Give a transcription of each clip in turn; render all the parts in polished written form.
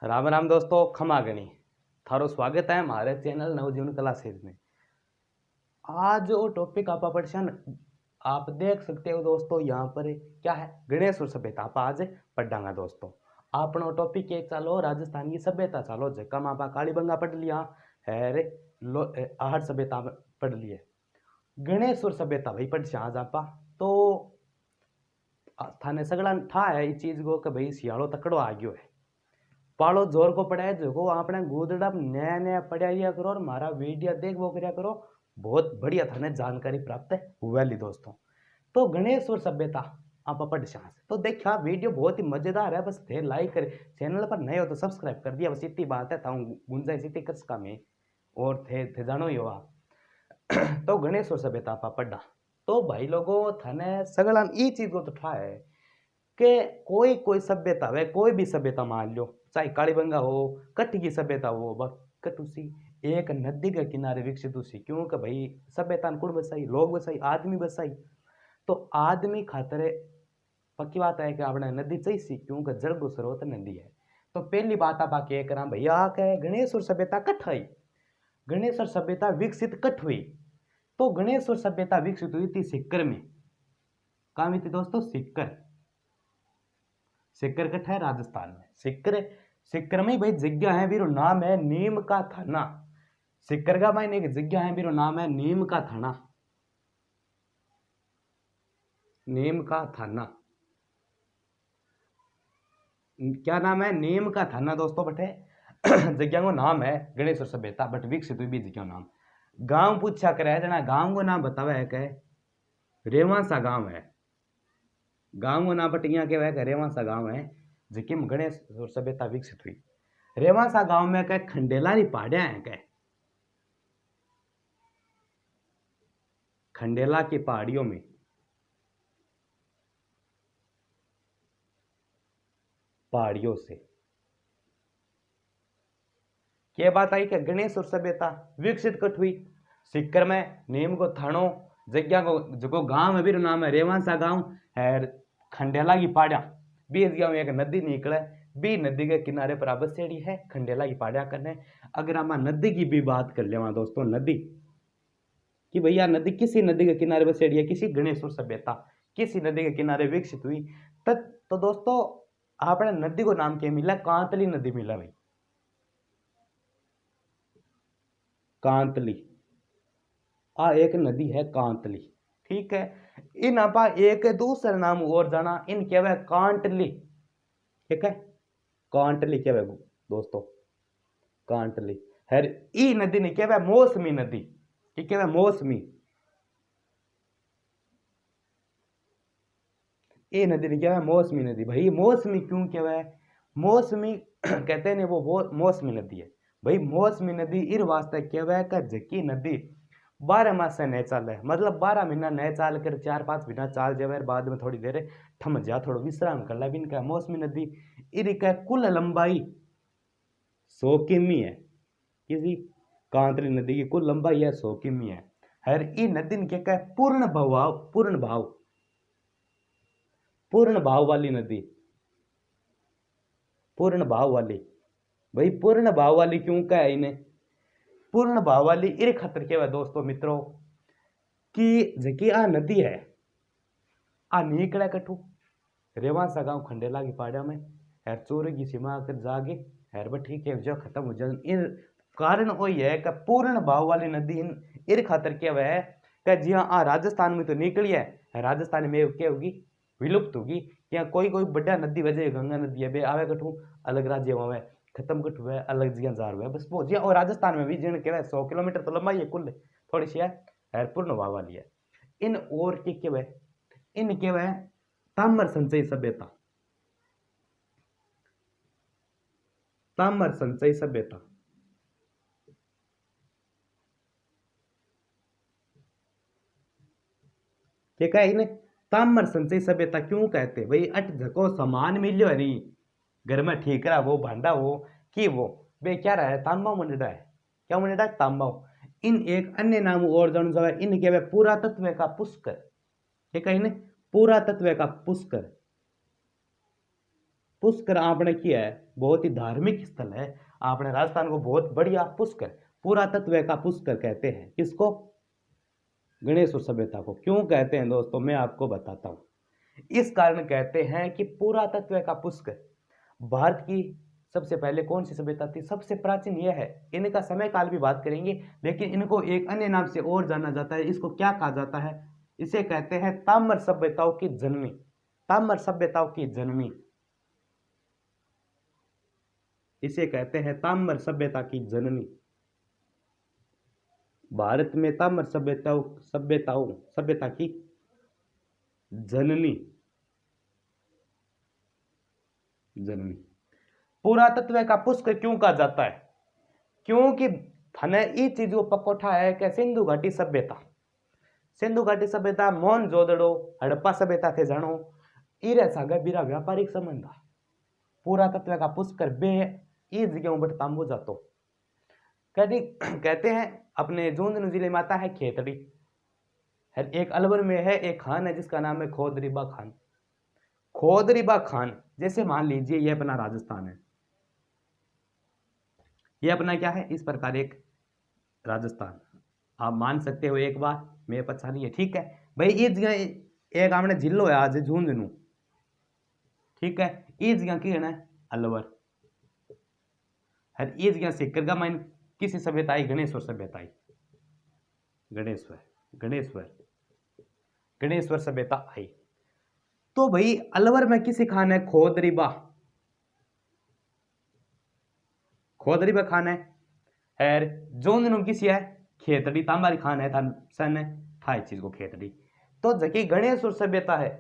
राम राम दोस्तों, खमा गणी थारो स्वागत है हमारे चैनल नवजीवन कला सीरीज में। आज जो टॉपिक आप पढ़शन आप देख सकते हो दोस्तों, यहाँ पर क्या है गणेश और सभ्यता आप आज पढ़ांगा दोस्तों। आपनो टॉपिक एक चालो राजस्थान की सभ्यता चालो जकम आप कालीबंगा पढ़ लिया है रे आहड़ सभ्यता पढ़ लिए गणेश और सभ्यता भाई पढ़ आज आप तो थाने सगड़ा ठा है इस चीज को कि भाई सियाड़ो तकड़ो आ गयो है पालो जोर को पड़ा है जो आपने गुदड़ा नया नया पढ़ा लिया करो और हमारा वीडियो देख वो करया करो। बहुत बढ़िया थाने जानकारी प्राप्त हुआ ली दोस्तों। तो गणेश और सभ्यता आप पढ़ सांस तो देखा वीडियो बहुत ही मजेदार है। बस थे लाइक करे, चैनल पर नए हो तो सब्सक्राइब कर दिया, बस इतनी बात है। था गुंजाइश इतनी कसका में और थे जानो ही हो तो गणेश और सभ्यता आप पढ़ा तो भाई लोगों थाने सगला ई चीज को तो ठा है कि कोई कोई सभ्यता है, कोई भी सभ्यता मान लो चाहे कालीबंगा हो कट्टी की सभ्यता हो कटुसी एक नदी के किनारे विकसित हुई क्योंकि भाई सभ्यता कुण बसाई लोग बसाई आदमी बसाई तो आदमी खातर पक्की बात है कि आपने नदी चाहिए क्योंकि जल को स्रोत नदी है। तो पहली बात आप कह करा भैया कह गणेश और सभ्यता कट हुई, गणेश और सभ्यता विकसित कट हुई। तो गणेश और सभ्यता विकसित हुई थी सिक्कर में। कहाँ हुई थी दोस्तों? सिक्कर। सिक्कर कट है राजस्थान में। सिक्कर सिक्कर में भाई जगह है बीरो नाम है नीम का थाना। सिक्कर का मायने एक जगह है बीरो नाम है नीम का थाना। नीम का थाना क्या नाम है? नीम का थाना दोस्तों बटे जगह को नाम है गणेश और सभ्यता बट विकसित हुई भी जगह नाम। गांव पूछा करे जना गांव को नाम बतावे है के रेवासा गांव है। गांव को नाम बटिया के वह रेवासा गांव है जिकिम गणेश और सभ्यता विकसित हुई। रेवासा गांव में कह खंडेला री पहाड़ियां है कह खंडेला की पहाड़ियों में पहाड़ियों से क्या बात आई कि गणेश और सभ्यता विकसित कट हुई। सिक्कर में नीम को थानो जगह को जो गांव है भी नाम है रेवासा गांव है। खंडेला की पहाड़ियां बीच गांव एक नदी निकले बी नदी के किनारे पर बसेड़ी है खंडेला की पहाड़ियां करने। अगर हम नदी की भी बात कर ले दोस्तों, नदी कि भैया नदी किसी नदी के किनारे बसेड़ी है, किसी गणेश और सभ्यता किसी नदी के किनारे विकसित हुई तब तो दोस्तों आपने नदी को नाम क्या मिला? कांतली नदी मिला भाई। कांतली आ एक नदी है कांतली, ठीक है। इन आपा एक दूसरा नाम और जाना इन क्या है कांटली, ठीक है। कांटली क्या है दोस्तों? कांटली है। ई नदी ने क्या है मौसमी नदी, ठीक है मौसमी। ये नदी ने क्या है मौसमी नदी। भाई मौसमी क्यों क्या है? मौसमी कहते हैं वो मौसमी नदी है भाई। मौसमी नदी इर वास्ते क्या है कि जकी नदी 12 मास से नए चाल है, मतलब 12 महीना नए चाल कर 4-5 महीना चाल जावे बाद में थोड़ी देर थम जा थोड़ा विश्राम कर ला बिन का मौसमी नदी। इर का कुल लंबाई 100 किमी है। किसी कांतली नदी की कुल लंबाई है 100 किमी है। हर ई नदी के क्या पूर्ण भाव वाली नदी। पूर्ण भाव वाली भाई पूर्ण भाव वाली क्यों क्या है इन्हें? पूर्ण भाव वाली इर खतर के दोस्तों मित्रों कि जकी आ नदी है आ निकले कठू रेवासा गांव खंडेला की पहाड़िया में हर चोर की सीमा कर जागे हर बट ठीक है जो खत्म हो जाए। इन कारण वही है कि पूर्ण भाव वाली नदी इन इर खातर क्या है कि जी हाँ राजस्थान में तो निकली है, राजस्थान में क्या होगी विलुप्त होगी। या कोई कोई बड़ा नदी वजह गंगा नदी है बे आवे कठू अलग राज्य में खत्म कट हुआ है अलग जगह जा रहा है बस वो जी। और राजस्थान में भी जिन क्या 100 किलोमीटर तो लंबाई है कुल थोड़ी सी है पूर्ण भाव वाली है। इन और की क्या है इन क्या है ताम्र संचय सभ्यता। ताम्र संचय सभ्यता ठीक है इन्हें ताम्र संचय सभ्यता क्यों कहते भाई? अट झको सामान मिलो है नहीं घर में ठीक रहा वो भांडा हो कि वो बे क्या रहा है तांबा मंडा है। क्या मंडा है? तांबा। इन एक अन्य नाम और जान जाए इन क्या है पुरातत्व का पुष्कर, ठीक है इन्हें पुरातत्व का पुष्कर। पुष्कर आपने किया है बहुत ही धार्मिक स्थल है। अपने राजस्थान को बहुत बढ़िया पुष्कर, पुरातत्व का पुष्कर कहते हैं। किसको? गणेश्वर सभ्यता को। क्यों कहते हैं दोस्तों, मैं आपको बताता हूं। इस कारण कहते हैं कि पुरातत्व का पुष्कर, भारत की सबसे पहले कौन सी सभ्यता थी, सबसे प्राचीन यह है। इनका समय काल भी बात करेंगे, लेकिन इनको एक अन्य नाम से और जाना जाता है। इसको क्या कहा जाता है? इसे कहते हैं ताम्र सभ्यताओं की जननी। ताम्र सभ्यताओं की जननी, इसे कहते हैं ताम्र सभ्यता की जननी। भारत में ताम्र सभ्यता की जननी। जननी पुरातत्व का पुष्कर क्यों कहा जाता है? क्योंकि थाने ई चीज को पकोठा है कि सिंधु घाटी सभ्यता, सिंधु घाटी सभ्यता, मोहनजोदड़ो, हड़प्पा सभ्यता थे जानो, इरे सागे बीरा व्यापारिक संबंध। पुरातत्व का पुष्कर बे ई जगह बट तांबो जातो। कहते हैं अपने झुंझुनू जिले में आता है खेतड़ी, एक अलवर में है एक खान है जिसका नाम है खोदरीबा खान। खोदरीबा खान, जैसे मान लीजिए ये अपना राजस्थान है, ये अपना क्या है, इस प्रकार एक राजस्थान आप मान सकते हो। एक बार मैं पता नहीं है, ठीक है भाई। इस जगह एक आपने जिलो है आज झुंझुनू, ठीक है। इस जगह की है ना अलवर, हर इस जगह सिक्कर का माइन किसी सभ्यता आई, गणेश्वर सभ्यता आई। गणेश्वर गणेश्वर गणेश्वर सभ्यता आई। तो भाई अलवर में किसी खान है खोदरीबा, खोदरीबा खान है। और झुंझुनू किसी है खेतड़ी, तांबारी खान है सन है था चीज को खेतड़ी। तो जकी गणेश्वर सभ्यता है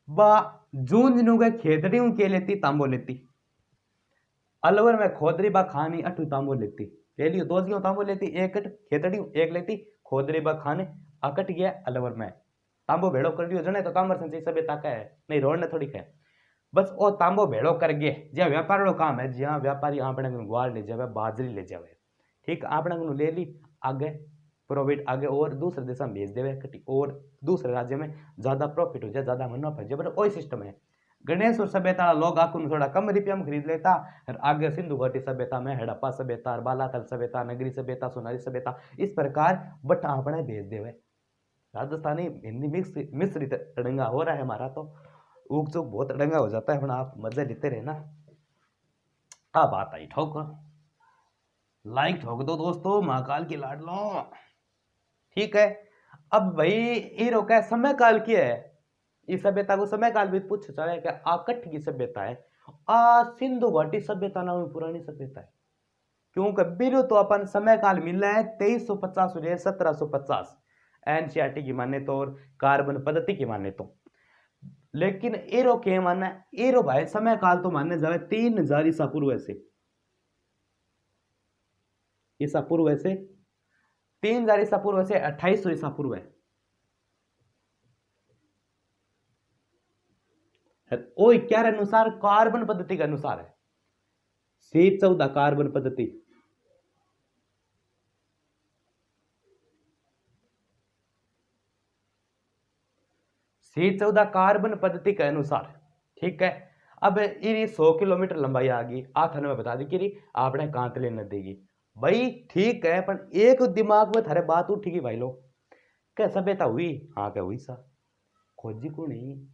बा झुंझुनू के खेतड़ी के लेती तांबो लेती, अलवर में खोदरीबा खान ही अठू तांबो लेती। ले लियो दो जगह तांबो लेती, एक खेतड़ी एक लेती, खोदरीबा खान अकट गया अलवर में तांबो भेड़ो कर दियो। जने तो तांबर संचय सभ्यता का है नहीं, रोड ने थोड़ी है बस। ओ तांबो भेड़ो कर गए ज्या व्यापार रो काम है, ज्या व्यापारी आपने ग्वार ले जावे, बाजरी ले जावे, ठीक आपने ले ली आगे प्रॉफिट आगे और दूसरे देश में भेज देवे कटी, और दूसरे राज्य में ज्यादा प्रॉफिट हो जाए, ज्यादा मुनाफा हो जाए, बट वही सिस्टम है। गणेश्वर सभ्यता लोग आकू थोड़ा कम रुपया में खरीद लेता, और आगे सिंधु घाटी सभ्यता में हड़प्पा सभ्यता, बालाथल सभ्यता, नगरी सभ्यता, सोनारी सभ्यता, इस प्रकार बट आपने भेज देवे। राजस्थानी हिंदी मिश्रित अड़ंगा हो रहा है हमारा, तो ऊक चूक बहुत अड़ंगा हो जाता है, आप मजे लेते रहे ना। अब बात आई ठोक, लाइक ठोक दो दोस्तों, महाकाल की लाड लो, ठीक है। अब भाई ये रोका समय काल की है, इस सभ्यता को समय काल भी पूछ चाहे कि आकट की सभ्यता है, आ सिंधु घाटी सभ्यता नाम पुरानी सभ्यता है। क्योंकि बिरु तो अपन समय काल मिला है 2350 से 1750 एनसीईआरटी की माने तो और कार्बन पद्धति की माने तो। लेकिन एरो के माने एरो भाई समय काल तो मानने जावे 3000 ईसा पूर्व से, ईसा पूर्व से 3000 ईसा पूर्व से 2800 ईसा पूर्व है। ओ 11 अनुसार कार्बन पद्धति के अनुसार है, C14 कार्बन पद्धति, C14 कार्बन पद्धति के अनुसार, ठीक है। अब ये 100 किलोमीटर लंबाई आ गई, आठ में बता दी कि आपने कांतले न देगी भाई, ठीक है। पर एक दिमाग में थारे बात उठी भाई लोग क्या सभ्यता हुई, हाँ क्या हुई सा खोजी को नहीं,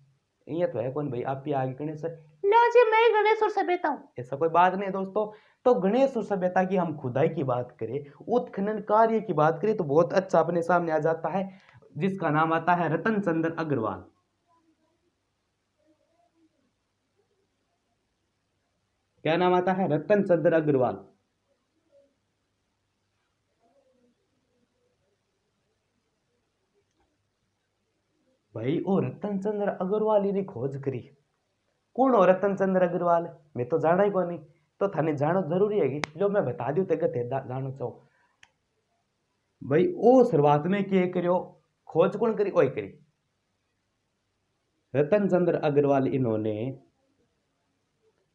ये तो है कौन भाई आप ही आगे गणेश लो जी मैं गणेश्वर सभ्यता हूं, ऐसा कोई बात नहीं दोस्तों। तो गणेश्वर सभ्यता की हम खुदाई की बात करें, उत्खनन कार्य की बात करें, तो बहुत अच्छा अपने सामने आ जाता है जिसका नाम आता है रतन चंद्र अग्रवाल। क्या नाम आता है? रतन चंद्र अग्रवाल। भाई ओ रतन चंद्र अग्रवाल ने खोज करी, कौन हो रतन चंद्र अग्रवाल? मैं तो जाना ही को नहीं, तो थाने जानो जरूरी है कि जो मैं बता दूं तक जानो चाहो भाई। ओ शुरुआत में क्या करियो, खोज कौन करी? ओई करी रतन चंद्र अग्रवाल। इन्होंने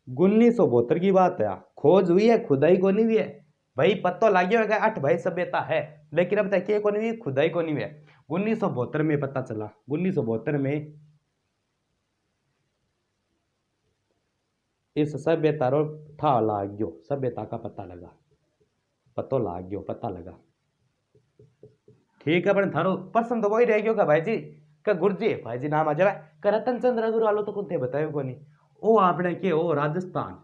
1972 की बात है, खोज हुई है, खुदाई को नहीं हुई है भाई। पत्तो लागे होगा 8 भाई सभ्यता है, लेकिन अब तक को नहीं हुई, खुदाई को नहीं हुई है। 1972 में पता चला, 1972 में इस सभ्यता रो ठा लाग गयो, सभ्यता का पता लगा, पतो लाग गयो, पता लगा। ठीक है, पर थारो प्रश्न तो वही रह गयो का भाई जी का गुरुजी भाई जी नाम आ जावे का रतन चंद्र अग्रवाल तो कुछ बतायो को नहीं। ओ आपने के ओ राजस्थान,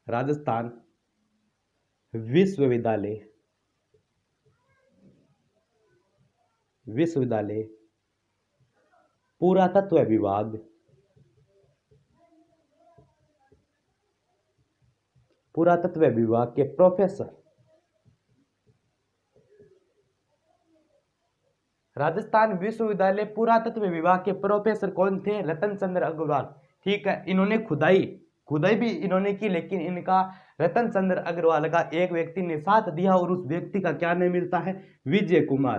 राजस्थान विश्वविद्यालय, विश्वविद्यालय पुरातत्व विभाग, पुरातत्व विभाग के प्रोफेसर, राजस्थान विश्वविद्यालय पुरातत्व विभाग के प्रोफेसर कौन थे? रतन चंद्र अग्रवाल। ठीक है, इन्होंने खुदाई खुदाई भी इन्होंने की, लेकिन इनका रतन चंद्र अग्रवाल का एक व्यक्ति ने साथ दिया और उस व्यक्ति का क्या नाम मिलता है? विजय कुमार।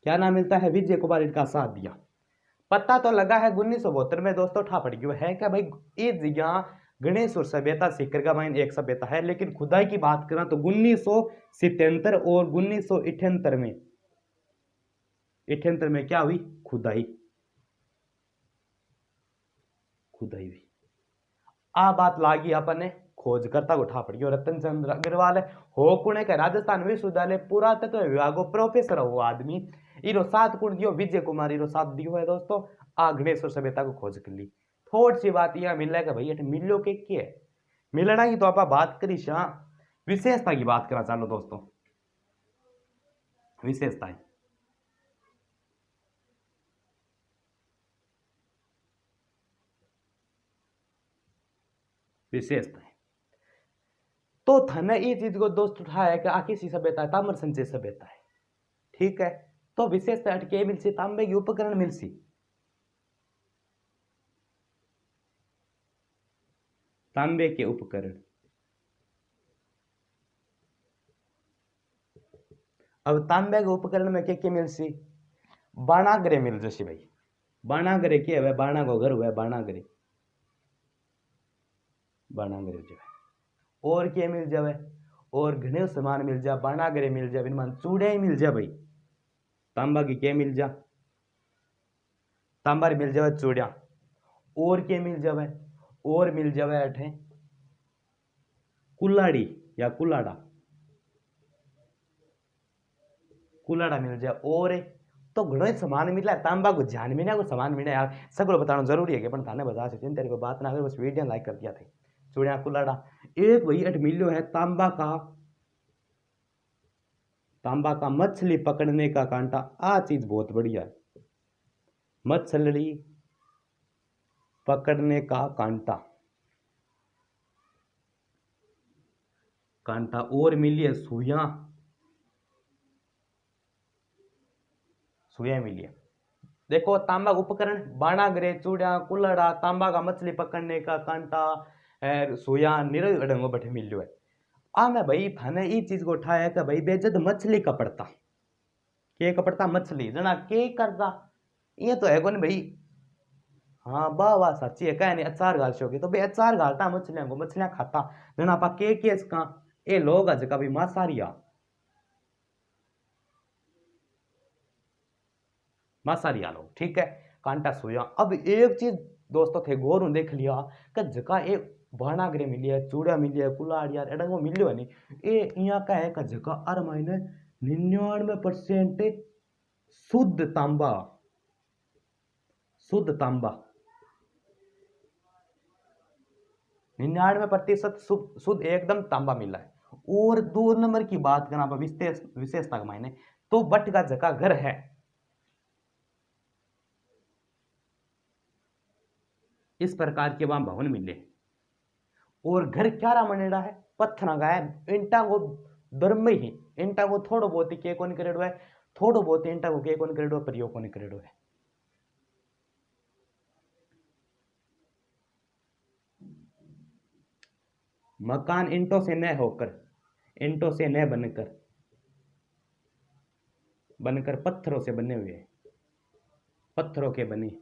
क्या नाम मिलता है? विजय कुमार इनका साथ दिया। पता तो लगा है 1972 में दोस्तों ठा पड़ गया है क्या भाई ये जगह गणेश और सभ्यता सीकर का माइन एक सभ्यता है, लेकिन खुदाई की बात करें तो 1977 और 1978 में 78 में क्या हुई? खुदाई, खुदाई हुई। आ बात लागी अपने खोजकर्ता को उठा पड़ी रतन चंद्र अग्रवाल है हो कुणे के राजस्थान विश्वविद्यालय पुरातत्व विभाग प्रोफेसर हो आदमी इरो साथ कुण दियो विजय कुमार इरो साथ दियो है दोस्तों। आ गणेश्वर सभ्यता को खोज कर ली। थोड़ी सी बात यह मिल है भाई मिलो के क्या है मिलना की तो आप बात करी शाह विशेषता की बात करा चालो दोस्तों। विशेषताएं विशेषताएं तो थाने ये चीज को दोस्त उठाया कि आखिर सी सभ्यता है ताम्र संचय सभ्यता है। ठीक है, तो विशेषता अटके मिलसी तांबे की उपकरण मिलसी। तांबे के उपकरण, अब तांबे के उपकरण में क्या मिलसी? बाणागृह मिल जैसी भाई। बाणागृह क्या है? बाणा को घर हुआ है बाणागृह, बाणागृह जो है। और क्या मिल जावे? और घने सामान मिल जा, बाणागृह मिल जा, इनमान चूड़े मिल जा भाई। तांबा की क्या मिल जा? तांबा मिल जावे चूड़िया। और क्या मिल जावे? और मिल जावे अठे कुल्हाड़ी या कुल्हाड़ा, कुल्हाड़ा मिल जाए। और तो घणो सामान मिला तांबा को ध्यान में ना को सामान मिले यार सगळो बताना जरूरी है कि पण थाने बता से तेरे को बात ना करे बस वीडियो लाइक कर दिया थे। चूड़िया कुल्हाड़ा एक वही अट मिलो है तांबा का, तांबा का मछली पकड़ने का कांटा। आ चीज बहुत बढ़िया है, मछली पकड़ने का कांटा, कांटा। और मिली है सुइया, सुइया मिली है। देखो तांबा का उपकरण बाणागृह चूड़िया कुल्हाड़ा तांबा का मछली पकड़ने का कांटा सुइया निरय ढंगो बैठे मिलियो है। आ मैं भाई थाने ये चीज को उठाया कि भाई बेजद मछली का पड़ता के कपड़ता मछली जना के करता ये तो है कौन भाई। हाँ वाह वाह सच्ची है कह नहीं अचार घाल शोगी तो भाई अचार घालता मछलियां को मछलियां खाता जना आपा के इसका ये लोग अज का भी मांसाहारिया मांसाहारिया लोग। ठीक है, कांटा सुया। अब एक चीज दोस्तों थे गौर देख लिया कि जका एक बाणागृह मिली है चूड़ा मिली है कुल्हाड़ यार एडंगो मिलियो है नहीं ये यहाँ का है का जका अर मायने 99% शुद्ध तांबा, शुद्ध तांबा 99% शुद्ध एकदम तांबा मिला है। और 2 नंबर की बात करना विशेषता का मायने तो बट का जका घर है इस प्रकार के वहां भवन मिले। और घर क्या बनेड़ा है? पत्थर का है, ईंटा को दरम ही ईंटा को थोड़ो बहुत ही के कोन करेडो है, थोड़ो बहुत ईंटा को के कोन करेडो प्रयोग कोन करेडो है। मकान ईंटों से न होकर, ईंटों से न बनकर, बनकर पत्थरों से बने हुए, पत्थरों के बने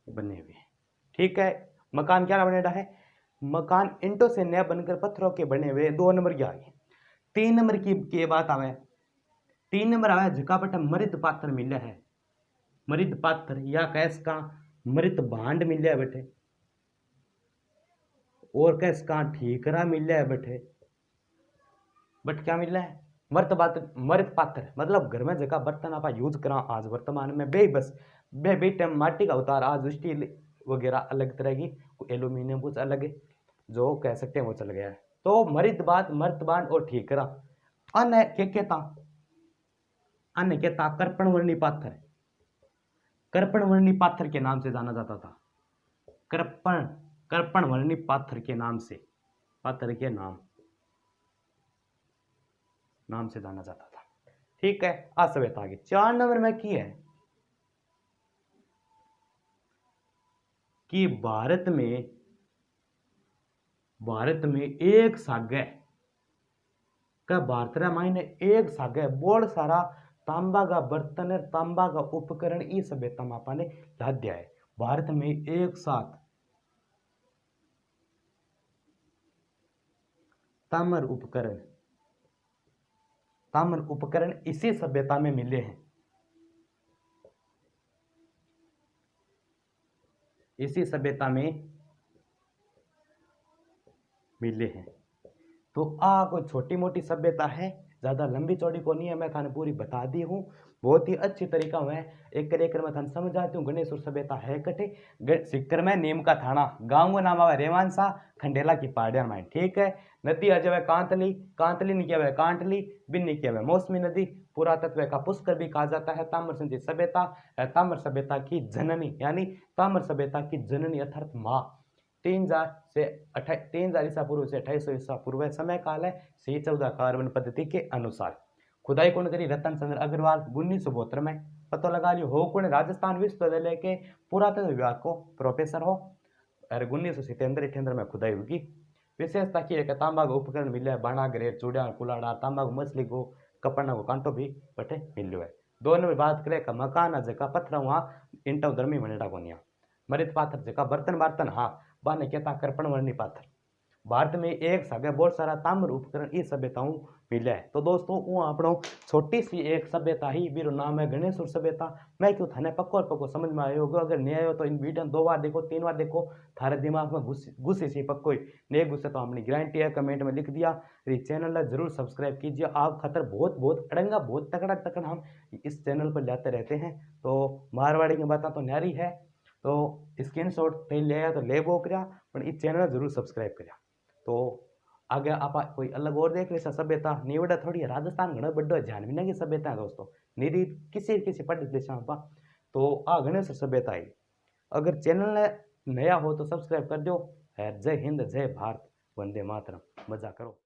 बने हुए। ठीक है, मकान क्या बनेड़ा है? मकान ईंटों से न बनकर पत्थरों के बने हुए। 2 नंबर की आ गई। 3 नंबर की बात आवे 3 नंबर आवे जका बटे मृत पात्र मिले है, मृत पात्र या कैस का मृत भांड मिले है बटे, और कैस का ठीकरा मिले है बटे, बट क्या मिला है मृत पात्र, मृत पात्र मतलब घर में जगह बर्तन आप यूज करा आज वर्तमान में बे बस बे टाइम माटी का उतार आज स्टील वगैरह अलग तरह की, एल्यूमिनियम कुछ अलग है जो कह सकते हैं वो चल गया है। तो मृत बात मर्तबान और ठीकरा अन्य के कहता, अन्य कहता कर्पण वर्णी पाथर, कर्पण वर्णी पाथर के नाम से जाना जाता था, कर्पण कर्पण वर्णी पाथर के नाम से, पाथर के नाम से जाना जाता था। ठीक है असभ्यता आगे 4 नंबर में की है कि भारत में एक सागे का भारत मायने एक सागे बहुत सारा तांबा का बर्तन है, तांबा का उपकरण इस सभ्यता में आपने लाद्या है। भारत में एक साथ ताम्र उपकरण इसी सभ्यता में मिले हैं, इसी सभ्यता में मिले हैं। तो कोई छोटी मोटी सभ्यता है, ज्यादा लंबी चौड़ी को नहीं है, मैं थाने पूरी बता दी हूँ बहुत ही अच्छी तरीका में एक कर मैं थाने समझाती हूँ। गणेशपुर सभ्यता है कटे सिक्कर में नीम का थाना, गांव का नाम आवे रेवानसा, खंडेला की पहाड़िया में। ठीक है नदी आ जावे कांतली, कांतली नहीं क्या कांटली, बिन नहीं क्या मौसमी नदी, पुरातत्व का पुष्कर भी कहा जाता है। ताम्र संधि सभ्यता, ताम्र सभ्यता की जननी यानी ताम्र सभ्यता की जननी अर्थात माँ 3000 ईसा पूर्व से 2800 ईसा पूर्व समय काल है। सी 14 कार्बन पद्धति के अनुसार खुदाई कौन करी रतन चंद्र अग्रवाल 1972 में। पता लगा लियो हो कौन राजस्थान विश्वविद्यालय के पुरातत्व विभाग को प्रोफेसर हो और 1977 में खुदाई होगी। विशेषता की है तांबा का उपकरण मिले, बाणा ग्रेट चूड़ा कुलाड़ा, तांबा को मछली को कपड़ा को कांटो भी बटे मिलो है। 2 नंबर बात करें का मकान जगह पत्थर वहाँ इंटा धर्मी बनेड़ा को मृत पात्र जगह बर्तन बर्तन हाँ बाने कहता कर्पण वर्णी पाथर। भारत में एक सागे बहुत सारा ताम्र उपकरण इस सभ्यताओं मिले है। तो दोस्तों वो आपनो छोटी सी एक सभ्यता ही बीरो नाम है गणेशपुर सभ्यता। मैं क्यों थाने पक्को और पक्को समझ में आयो होगा, अगर नहीं आयो तो इन वीडियो 2 बार देखो 3 बार देखो, थारे दिमाग में घुसी सी पक्को ही नहीं घुसे तो हमने गारंटी है, कमेंट में लिख दिया। चैनल जरूर सब्सक्राइब कीजिए, आप खतर बहुत अड़ंगा बहुत तकड़ा हम इस चैनल पर लाते रहते हैं। तो मारवाड़ी की बात तो न्यारी है, तो स्क्रीनशॉट ले लिया तो ले वो करा पर इस चैनल जरूर सब्सक्राइब करा। तो आगे आप कोई अलग और देख ले सभ्यता निवड़ा थोड़ी है, राजस्थान घना बड़ो जानवीना की सभ्यता है दोस्तों, निरी किसी पंडित देश आप तो गणेश सभ्यता है। अगर चैनल नया हो तो सब्सक्राइब कर दो। जय हिंद जय भारत, वंदे मातरम, मजा करो।